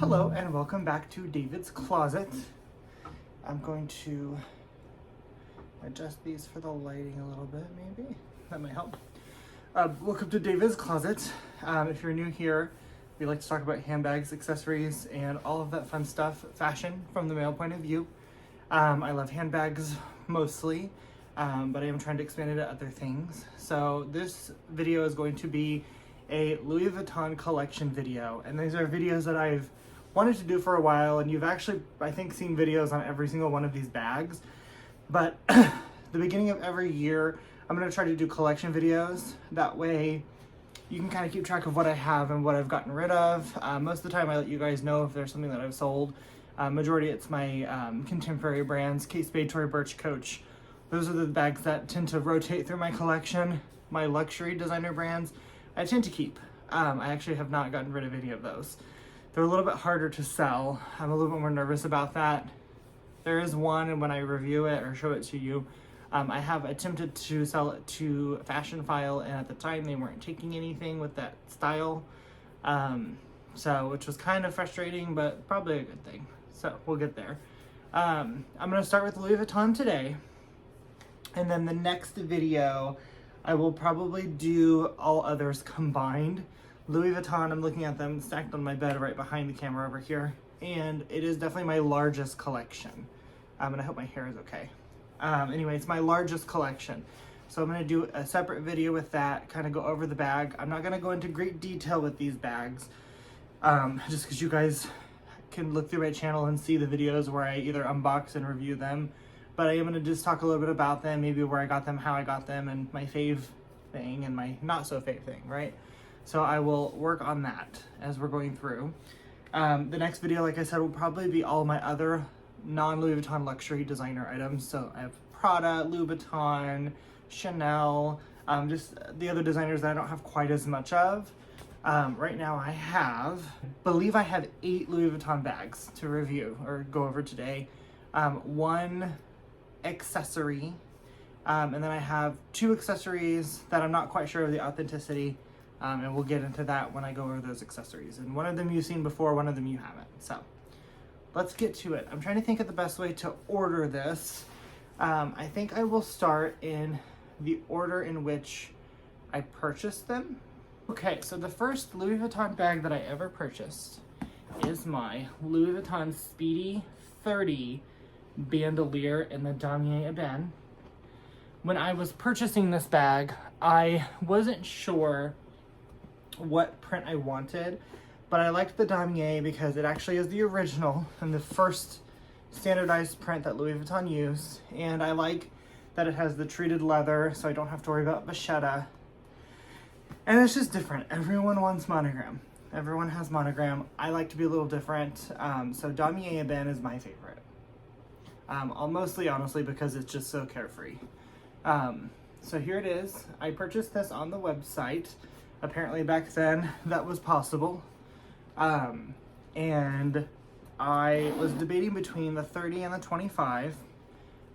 Hello and welcome back to David's Closet. I'm going to adjust these for the lighting a little bit, maybe. That might help. Welcome to David's Closet. If you're new here, we like to talk about handbags, accessories, and all of that fun stuff, fashion from the male point of view. I love handbags mostly, but I am trying to expand it to other things. So this video is going to be a Louis Vuitton collection video, and these are videos that I've wanted to do for a while, and you've actually, I think, seen videos on every single one of these bags. But the beginning of every year, I'm going to try to do collection videos. That way you can kind of keep track of what I have and what I've gotten rid of. Most of the time I let you guys know if there's something that I've sold. Majority it's my contemporary brands, Kate Spade, Tory Burch, Coach. Those are the bags that tend to rotate through my collection. My luxury designer brands I tend to keep. I actually have not gotten rid of any of those. They're a little bit harder to sell. I'm a little bit more nervous about that. There is one, and when I review it or show it to you, I have attempted to sell it to Fashion File, and at the time they weren't taking anything with that style. Which was kind of frustrating, but probably a good thing. So we'll get there. I'm gonna start with Louis Vuitton today. And then the next video, I will probably do all others combined. Louis Vuitton, I'm looking at them stacked on my bed right behind the camera over here. And it is definitely my largest collection. And I hope my hair is okay. Anyway, it's my largest collection. So I'm gonna do a separate video with that, kind of go over the bag. I'm not gonna go into great detail with these bags, just because you guys can look through my channel and see the videos where I either unbox and review them. But I am gonna just talk a little bit about them, maybe where I got them, how I got them, and my fave thing and my not so fave thing, right? So I will work on that as we're going through. The next video, like I said, will probably be all my other non-Louis Vuitton luxury designer items. So I have Prada, Louis Vuitton, Chanel, just the other designers that I don't have quite as much of. Right now I believe I have 8 Louis Vuitton bags to review or go over today. 1 accessory, and then I have 2 accessories that I'm not quite sure of the authenticity. And we'll get into that when I go over those accessories. And one of them you've seen before, one of them you haven't. So let's get to it. I'm trying to think of the best way to order this. I think I will start in the order in which I purchased them. Okay, so the first Louis Vuitton bag that I ever purchased is my Louis Vuitton Speedy 30 bandolier in the Damier Ebene. When I was purchasing this bag, I wasn't sure what print I wanted, but I liked the Damier because it actually is the original and the first standardized print that Louis Vuitton used, and I like that it has the treated leather so I don't have to worry about vachetta, and it's just different. Everyone wants monogram. Everyone has monogram. I like to be a little different, so Damier Ebene is my favorite. Mostly honestly because it's just so carefree. So here it is. I purchased this on the website. Apparently back then that was possible. And I was debating between the 30 and the 25,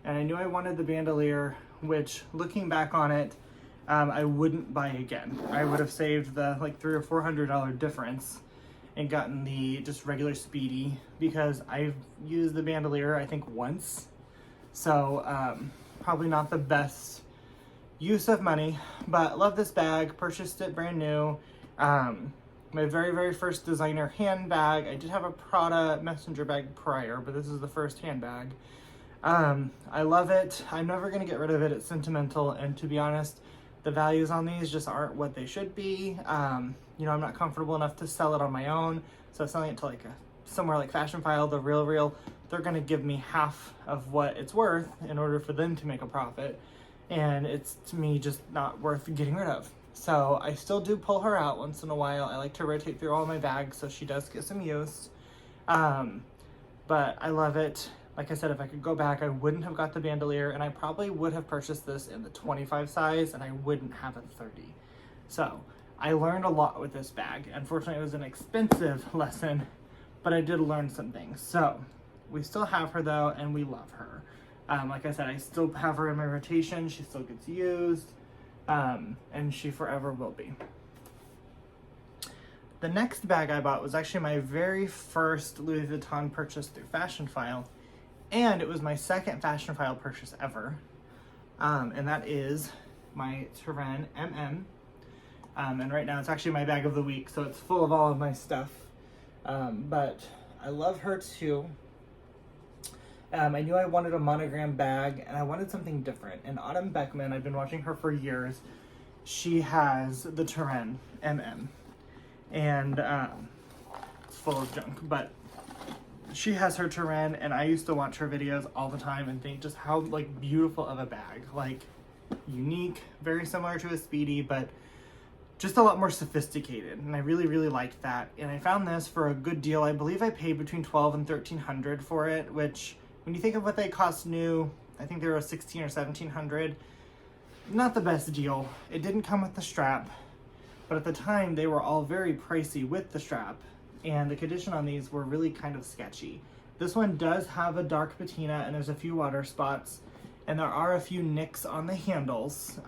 and I knew I wanted the bandolier, which looking back on it, I wouldn't buy again. I would have saved the like $300 or $400 difference and gotten the just regular Speedy, because I've used the bandolier I think once. So probably not the best use of money, but love this bag. Purchased it brand new. My very first designer handbag. I did have a Prada messenger bag prior, but this is the first handbag. I love it. I'm never gonna get rid of it. It's sentimental, and to be honest, the values on these just aren't what they should be. I'm not comfortable enough to sell it on my own, so selling it to like somewhere like Fashion File, the Real, they're gonna give me half of what it's worth in order for them to make a profit. And it's, to me, just not worth getting rid of. So I still do pull her out once in a while. I like to rotate through all my bags so she does get some use. But I love it. Like I said, if I could go back, I wouldn't have got the bandolier, and I probably would have purchased this in the 25 size, and I wouldn't have a 30. So I learned a lot with this bag. Unfortunately, it was an expensive lesson, but I did learn some things. So we still have her though, and we love her. Like I said, I still have her in my rotation. She still gets used, and she forever will be. The next bag I bought was actually my very first Louis Vuitton purchase through Fashion File, and it was my second Fashion File purchase ever. And that is my Terrain MM. And right now it's actually my bag of the week, so it's full of all of my stuff. But I love her too. I knew I wanted a monogram bag, and I wanted something different. And Autumn Beckman, I've been watching her for years. She has the Terrain MM, and it's full of junk, but she has her Terrain, and I used to watch her videos all the time and think just how like beautiful of a bag, like unique, very similar to a Speedy, but just a lot more sophisticated, and I really, really liked that. And I found this for a good deal. I believe I paid between $1,200 and $1,300 for it, which when you think of what they cost new, I think they were $1,600 or $1,700. Not the best deal. It didn't come with the strap, but at the time they were all very pricey with the strap, and the condition on these were really kind of sketchy. This one does have a dark patina, and there's a few water spots, and there are a few nicks on the handles.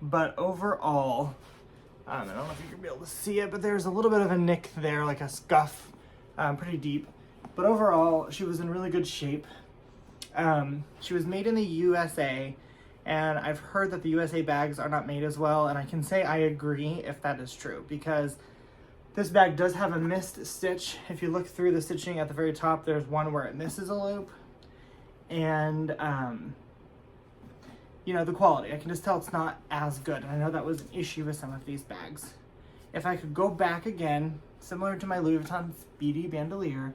But overall, I don't know if you can be able to see it, but there's a little bit of a nick there, like a scuff, pretty deep. But overall, she was in really good shape. She was made in the USA, and I've heard that the USA bags are not made as well, and I can say I agree if that is true, because this bag does have a missed stitch. If you look through the stitching at the very top, there's one where it misses a loop, and you know, the quality, I can just tell it's not as good, and I know that was an issue with some of these bags. If I could go back again, similar to my Louis Vuitton Speedy Bandolier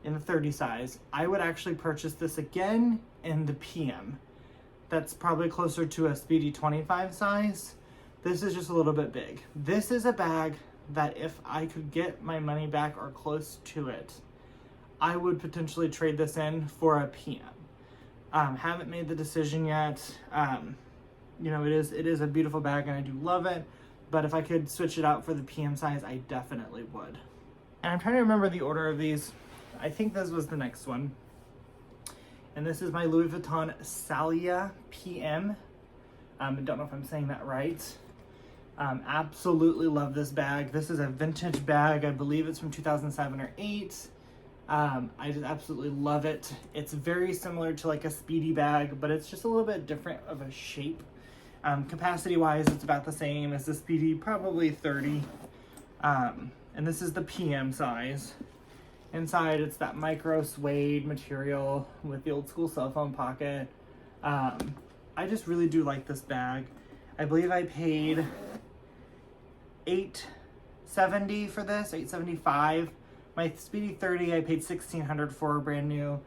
in the 30 size, I would actually purchase this again in the PM. That's probably closer to a Speedy 25 size. This is just a little bit big. This is a bag that if I could get my money back or close to it, I would potentially trade this in for a PM. Haven't made the decision yet. You know, it is a beautiful bag and I do love it, but if I could switch it out for the PM size, I definitely would. And I'm trying to remember the order of these. I think this was the next one. And this is my Louis Vuitton Salia PM. I don't know if I'm saying that right. Absolutely love this bag. This is a vintage bag. I believe it's from 2007 or 8. I just absolutely love it. It's very similar to like a Speedy bag, but it's just a little bit different of a shape. Capacity wise, it's about the same as the Speedy, probably 30. And this is the PM size. Inside, it's that micro suede material with the old school cell phone pocket. I just really do like this bag. I believe I paid $870 for this, $875. My Speedy 30, I paid $1,600 for, brand new.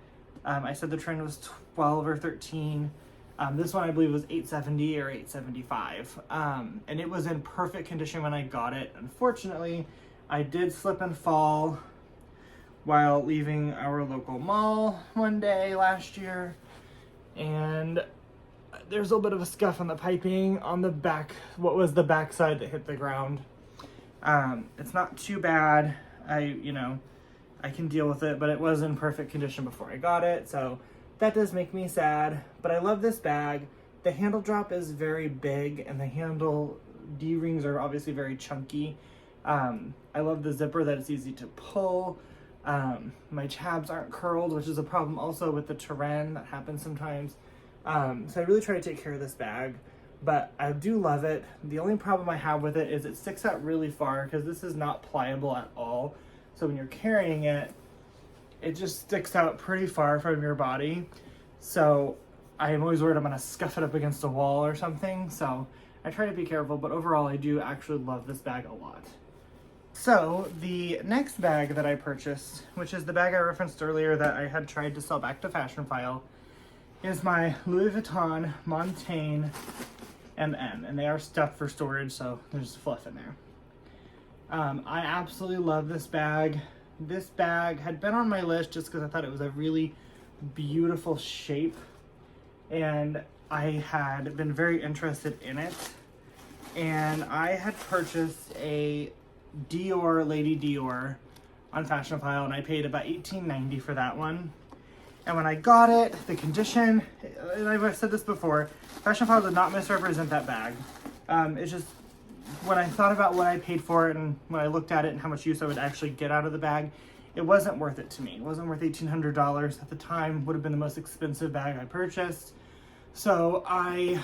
I said the trend was 12 or 13. This one I believe was $870 or $875. And it was in perfect condition when I got it. Unfortunately, I did slip and fall while leaving our local mall one day last year. And there's a little bit of a scuff on the piping on the back, what was the back side that hit the ground. It's not too bad. I can deal with it, but it was in perfect condition before I got it, so that does make me sad. But I love this bag. The handle drop is very big, and the handle D-rings are obviously very chunky. I love the zipper, that it's easy to pull. My tabs aren't curled, which is a problem also with the Terrain that happens sometimes. So I really try to take care of this bag, but I do love it. The only problem I have with it is it sticks out really far because this is not pliable at all. So when you're carrying it, it just sticks out pretty far from your body. So I am always worried I'm gonna scuff it up against a wall or something. So I try to be careful, but overall I do actually love this bag a lot. So the next bag that I purchased, which is the bag I referenced earlier that I had tried to sell back to Fashion File, is my Louis Vuitton Montaigne MM, and they are stuffed for storage, so there's fluff in there. I absolutely love this bag. This bag had been on my list just because I thought it was a really beautiful shape, and I had been very interested in it. And I had purchased a Dior Lady Dior on Fashion File, and I paid about $18.90 for that one. And when I got it, the condition, and I've said this before, Fashion File did not misrepresent that bag. It's just when I thought about what I paid for it and when I looked at it and how much use I would actually get out of the bag, it wasn't worth it to me. It wasn't worth $1,800 at the time. Would have been the most expensive bag I purchased. So I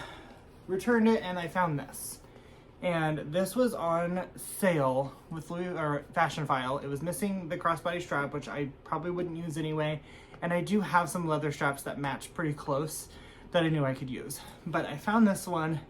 returned it and I found this. And this was on sale with Fashion File. It was missing the crossbody strap, which I probably wouldn't use anyway. And I do have some leather straps that match pretty close that I knew I could use. But I found this one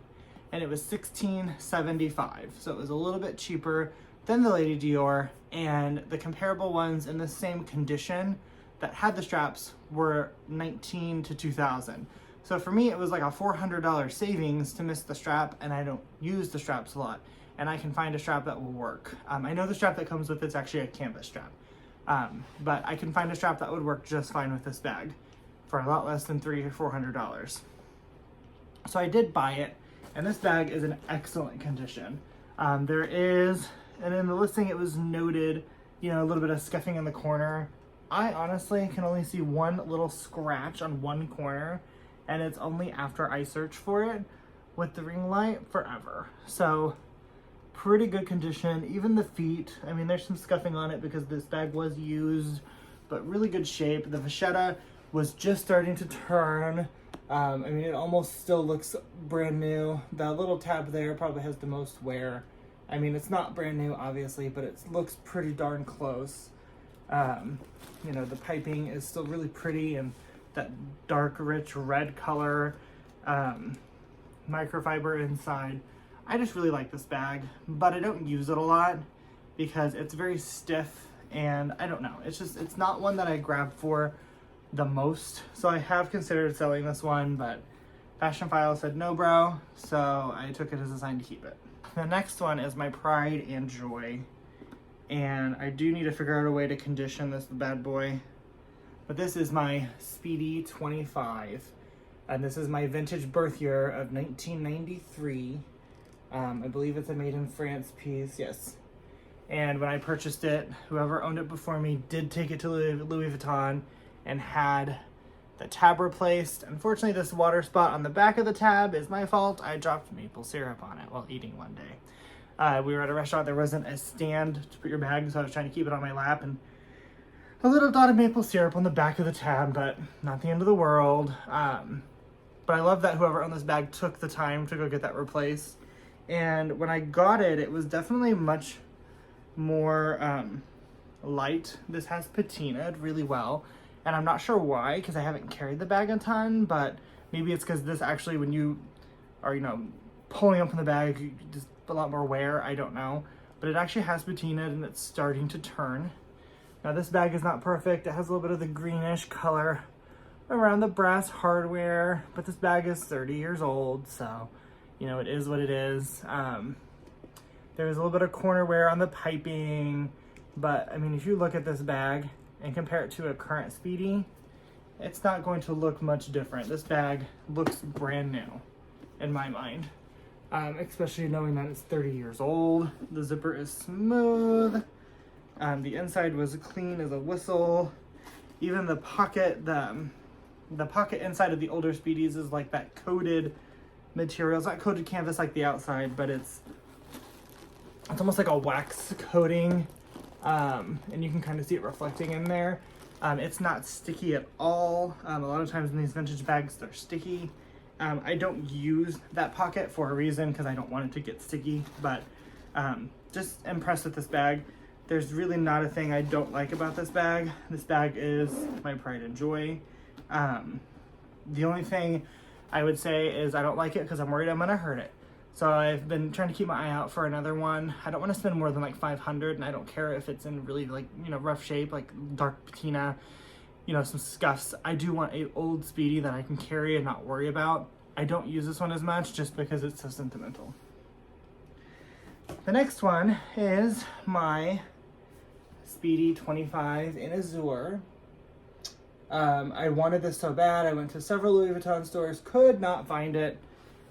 and it was $16.75. So it was a little bit cheaper than the Lady Dior, and the comparable ones in the same condition that had the straps were $19 to $2,000. So for me, it was like a $400 savings to miss the strap, and I don't use the straps a lot, and I can find a strap that will work. I know the strap that comes with it's actually a canvas strap, but I can find a strap that would work just fine with this bag for a lot less than $300 or $400. So I did buy it, and this bag is in excellent condition. There is, and in the listing it was noted, you know, a little bit of scuffing in the corner. I honestly can only see one little scratch on one corner, and it's only after I search for it with the ring light forever. So pretty good condition. Even the feet, I mean, there's some scuffing on it because this bag was used, but really good shape. The vachetta was just starting to turn. I mean, it almost still looks brand new. The little tab there probably has the most wear. I mean, it's not brand new, obviously, but it looks pretty darn close. You know, the piping is still really pretty, and that dark, rich red color, microfiber inside. I just really like this bag, but I don't use it a lot because it's very stiff, and I don't know. It's not one that I grab for the most. So I have considered selling this one, but Fashion File said no, bro. So I took it as a sign to keep it. The next one is my pride and joy, and I do need to figure out a way to condition this bad boy. But this is my Speedy 25, and this is my vintage birth year of 1993. I believe it's a made in France piece, yes. And when I purchased it, whoever owned it before me did take it to Louis Vuitton and had the tab replaced. Unfortunately, this water spot on the back of the tab is my fault. I dropped maple syrup on it while eating one day. We were at a restaurant, there wasn't a stand to put your bag, so I was trying to keep it on my lap, and a little dot of maple syrup on the back of the tab, but not the end of the world. But I love that whoever owned this bag took the time to go get that replaced. And when I got it, it was definitely much more light. This has patinaed really well, and I'm not sure why, because I haven't carried the bag a ton, but maybe it's because this actually, when you are, you know, pulling up in the bag, just a lot more wear, I don't know. But it actually has patinaed, and it's starting to turn. Now this bag is not perfect. It has a little bit of the greenish color around the brass hardware, but this bag is 30 years old, so, you know, it is what it is. There's a little bit of corner wear on the piping, but I mean, if you look at this bag and compare it to a current Speedy, it's not going to look much different. This bag looks brand new in my mind, especially knowing that it's 30 years old. The zipper is smooth. The inside was clean as a whistle. Even the pocket, the pocket inside of the older Speedies is like that coated material. It's not coated canvas like the outside, but it's almost like a wax coating, and you can kind of see it reflecting in there. It's not sticky at all. A lot of times in these vintage bags, they're sticky. I don't use that pocket for a reason, because I don't want it to get sticky, but just impressed with this bag. There's really not a thing I don't like about this bag. This bag is my pride and joy. The only thing I would say is I don't like it because I'm worried I'm gonna hurt it. So I've been trying to keep my eye out for another one. I don't want to spend more than like $500, and I don't care if it's in really, like, you know, rough shape, like dark patina, you know, some scuffs. I do want an old Speedy that I can carry and not worry about. I don't use this one as much just because it's so sentimental. The next one is my Speedy 25 in Azure. I wanted this so bad. I went to several Louis Vuitton stores, could not find it.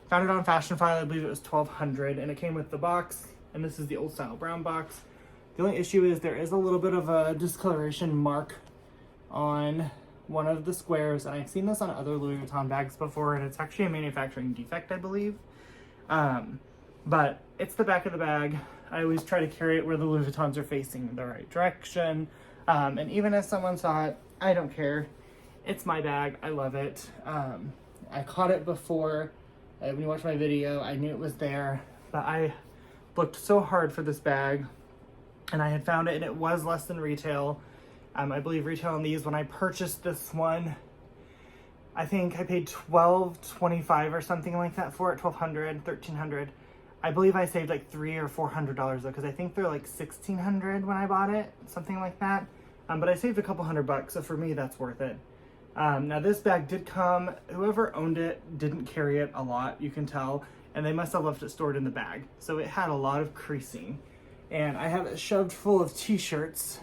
Found it on Fashion File. I believe it was $1,200, and it came with the box, and this is the old style brown box. The only issue is there is a little bit of a discoloration mark on one of the squares, and I've seen this on other Louis Vuitton bags before, and it's actually a manufacturing defect, I believe. but it's the back of the bag. I always try to carry it where the Louis Vuittons are facing the right direction. And even if someone saw it, I don't care. It's my bag. I love it. I caught it before. When you watched my video, I knew it was there, but I looked so hard for this bag, and I had found it, and it was less than retail. I believe retail on these, when I purchased this one, I think I paid $12.25 or something like that for it, $1,200, $1,300. I believe I saved like $300 or $400 though, because I think they're like $1,600 when I bought it, something like that. But I saved a couple $100, so for me, that's worth it. Now this bag did come, whoever owned it didn't carry it a lot, you can tell, and they must have left it stored in the bag. So it had a lot of creasing, and I have it shoved full of t-shirts,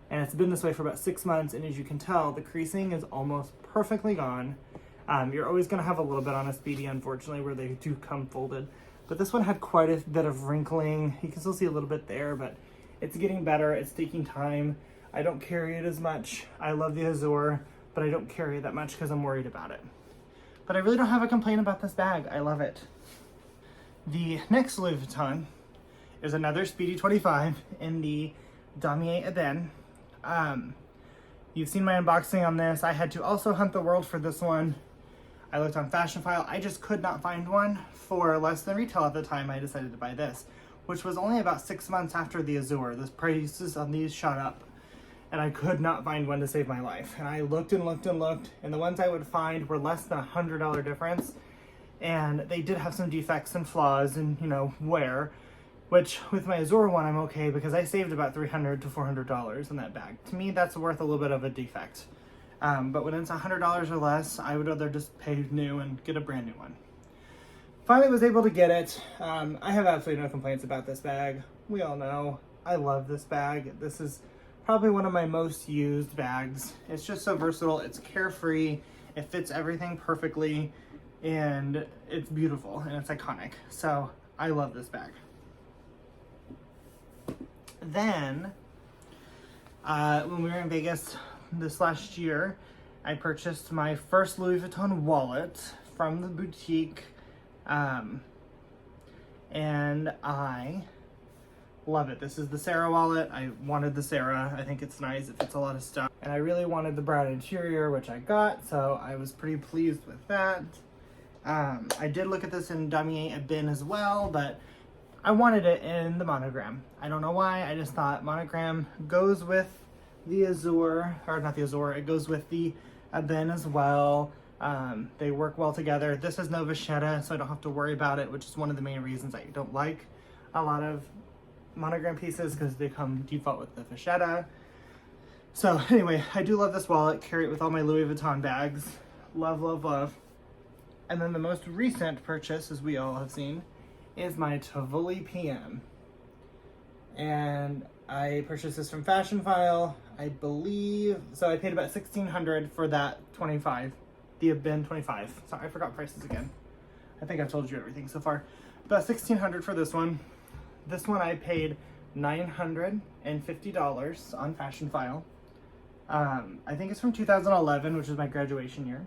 and it's been this way for about 6 months, and as you can tell, the creasing is almost perfectly gone. You're always gonna have a little bit on a Speedy, unfortunately, where they do come folded. But this one had quite a bit of wrinkling. You can still see a little bit there, but it's getting better. It's taking time. I don't carry it as much. I love the Azure, but I don't carry it that much because I'm worried about it. But I really don't have a complaint about this bag. I love it. The next Louis Vuitton is another Speedy 25 in the Damier Ebene. You've seen my unboxing on this. I had to also hunt the world for this one. I looked on Fashion File. I just could not find one for less than retail at the time. I decided to buy this, which was only about 6 months after the Azure. The prices on these shot up, and I could not find one to save my life. And I looked and looked and looked, and the ones I would find were less than $100 difference. And they did have some defects and flaws and, you know, wear, which with my Azure one, I'm okay because I saved about $300 to $400 in that bag. To me, that's worth a little bit of a defect. But when it's $100 or less, I would rather just pay new and get a brand new one. Finally was able to get it. I have absolutely no complaints about this bag. We all know I love this bag. This is probably one of my most used bags. It's just so versatile. It's carefree. It fits everything perfectly, and it's beautiful and it's iconic. So I love this bag. Then, when we were in Vegas this last year, I purchased my first Louis Vuitton wallet from the boutique, and I love it. This is the Sarah wallet. I wanted the Sarah. I think it's nice. It fits a lot of stuff. And I really wanted the brown interior, which I got, so I was pretty pleased with that. I did look at this in Damier Ebene as well, but I wanted it in the monogram. I don't know why. I just thought monogram goes with the Azure, or not the Azure, it goes with the Ebene as well. They work well together. This is no vachetta, so I don't have to worry about it, which is one of the main reasons I don't like a lot of monogram pieces, because they come default with the vachetta. So anyway, I do love this wallet. Carry it with all my Louis Vuitton bags. Love, love, love. And then the most recent purchase, as we all have seen, is my Tivoli PM. And I purchased this from Fashion File, I believe. So I paid about $1,600 for that 25, the Ebene 25. Sorry, I forgot prices again. I think I've told you everything so far. About $1,600 for this one. This one I paid $950 on Fashion File. I think it's from 2011, which is my graduation year.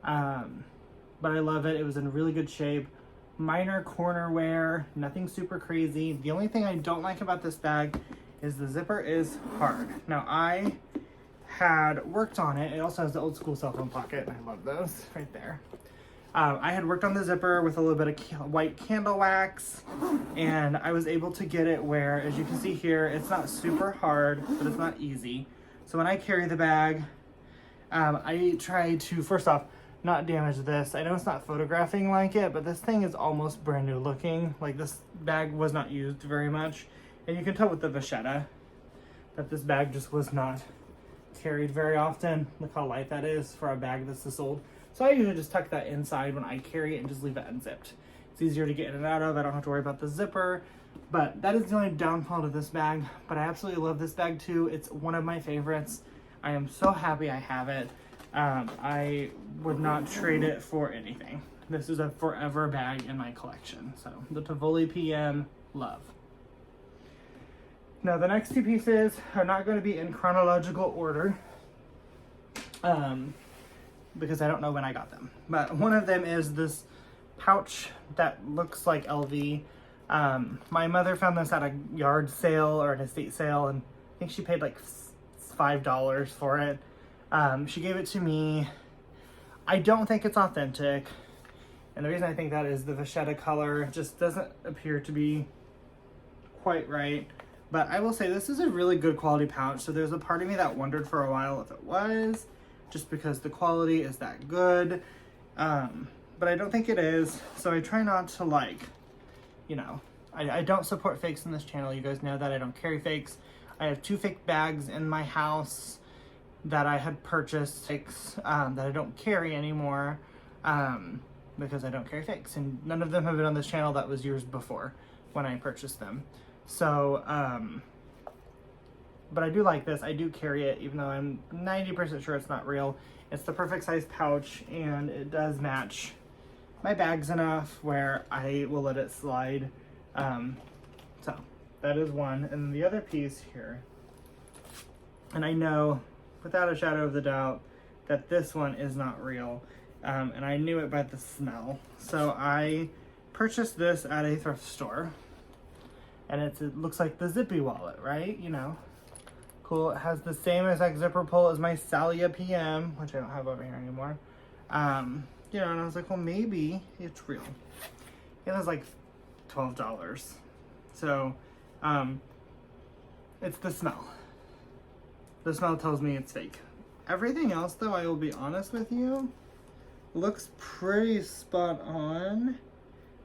But I love it. It was in really good shape. Minor corner wear, nothing super crazy. The only thing I don't like about this bag is the zipper is hard. Now I had worked on it. It also has the old school cell phone pocket. I love those right there. I had worked on the zipper with a little bit of white candle wax, and I was able to get it where, as you can see here, it's not super hard, but it's not easy. So when I carry the bag, I try to, first off, not damage this. I know it's not photographing like it, but this thing is almost brand new looking. Like, this bag was not used very much. And you can tell with the vachetta that this bag just was not carried very often. Look how light that is for a bag that's this old. So I usually just tuck that inside when I carry it and just leave it unzipped. It's easier to get in and out of. I don't have to worry about the zipper. But that is the only downfall to this bag. But I absolutely love this bag too. It's one of my favorites. I am so happy I have it. I would not trade it for anything. This is a forever bag in my collection. So the Tivoli PM, love. Now the next two pieces are not going to be in chronological order, because I don't know when I got them. But one of them is this pouch that looks like LV. My mother found this at a yard sale or an estate sale, and I think she paid like $5 for it. She gave it to me. I don't think it's authentic. And the reason I think that is the vachetta color just doesn't appear to be quite right. But I will say this is a really good quality pouch. So there's a part of me that wondered for a while if it was, just because the quality is that good. But I don't think it is. So I try not to, like, you know, I don't support fakes in this channel. You guys know that I don't carry fakes. I have 2 fake bags in my house that I had purchased, fakes, that I don't carry anymore, because I don't carry fakes. And none of them have been on this channel. That was years before when I purchased them. So, but I do like this. I do carry it, even though I'm 90% sure it's not real. It's the perfect size pouch, and it does match my bags enough where I will let it slide. So that is one. And the other piece here, and I know without a shadow of the doubt that this one is not real. And I knew it by the smell. So I purchased this at a thrift store. And it looks like the Zippy wallet, right? You know, cool. It has the same exact zipper pull as my Salia PM, which I don't have over here anymore. You know, and I was like, well, maybe it's real. It was like $12. So, it's the smell. The smell tells me it's fake. Everything else, though, I will be honest with you, looks pretty spot on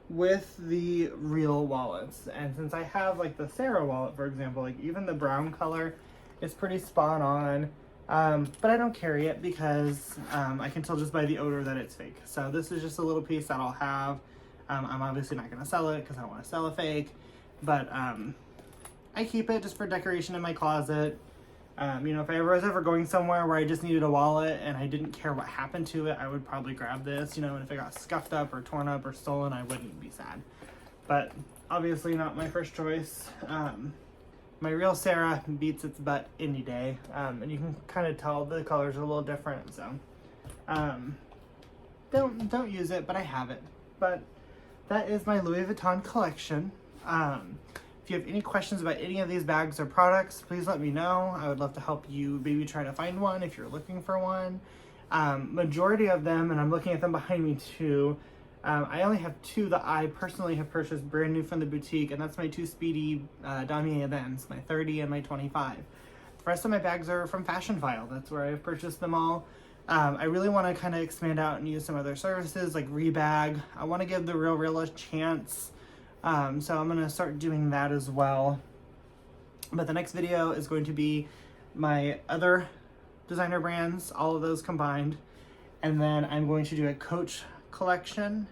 with the real wallets. And since I have like the Sarah wallet, for example, like even the brown color is pretty spot on. But I don't carry it because I can tell just by the odor that it's fake. So this is just a little piece that I'll have. I'm obviously not going to sell it because I don't want to sell a fake. But I keep it just for decoration in my closet. You know, if I was ever going somewhere where I just needed a wallet and I didn't care what happened to it, I would probably grab this, you know, and if it got scuffed up or torn up or stolen, I wouldn't be sad. But obviously not my first choice. My real Sarah beats its butt any day. And you can kind of tell the colors are a little different, so don't use it, but I have it. But that is my Louis Vuitton collection. If you have any questions about any of these bags or products, please let me know. I would love to help you maybe try to find one if you're looking for one. Majority of them, and I'm looking at them behind me too, I only have 2 that I personally have purchased brand new from the boutique, and that's my 2 Speedy Damier Events, my 30 and my 25. The rest of my bags are from Fashion File. That's where I've purchased them all. I really want to kind of expand out and use some other services like Rebag. I want to give the Real a chance. So I'm going to start doing that as well. But the next video is going to be my other designer brands, all of those combined. And then I'm going to do a Coach collection.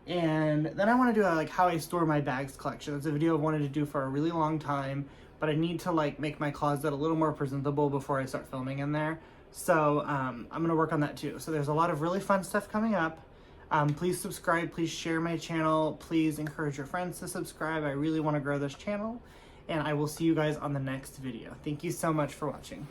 And then I want to do a, like, how I store my bags collection. It's a video I've wanted to do for a really long time, but I need to like make my closet a little more presentable before I start filming in there. So I'm going to work on that too. So there's a lot of really fun stuff coming up. Please subscribe, please share my channel, please encourage your friends to subscribe. I really want to grow this channel, and I will see you guys on the next video. Thank you so much for watching.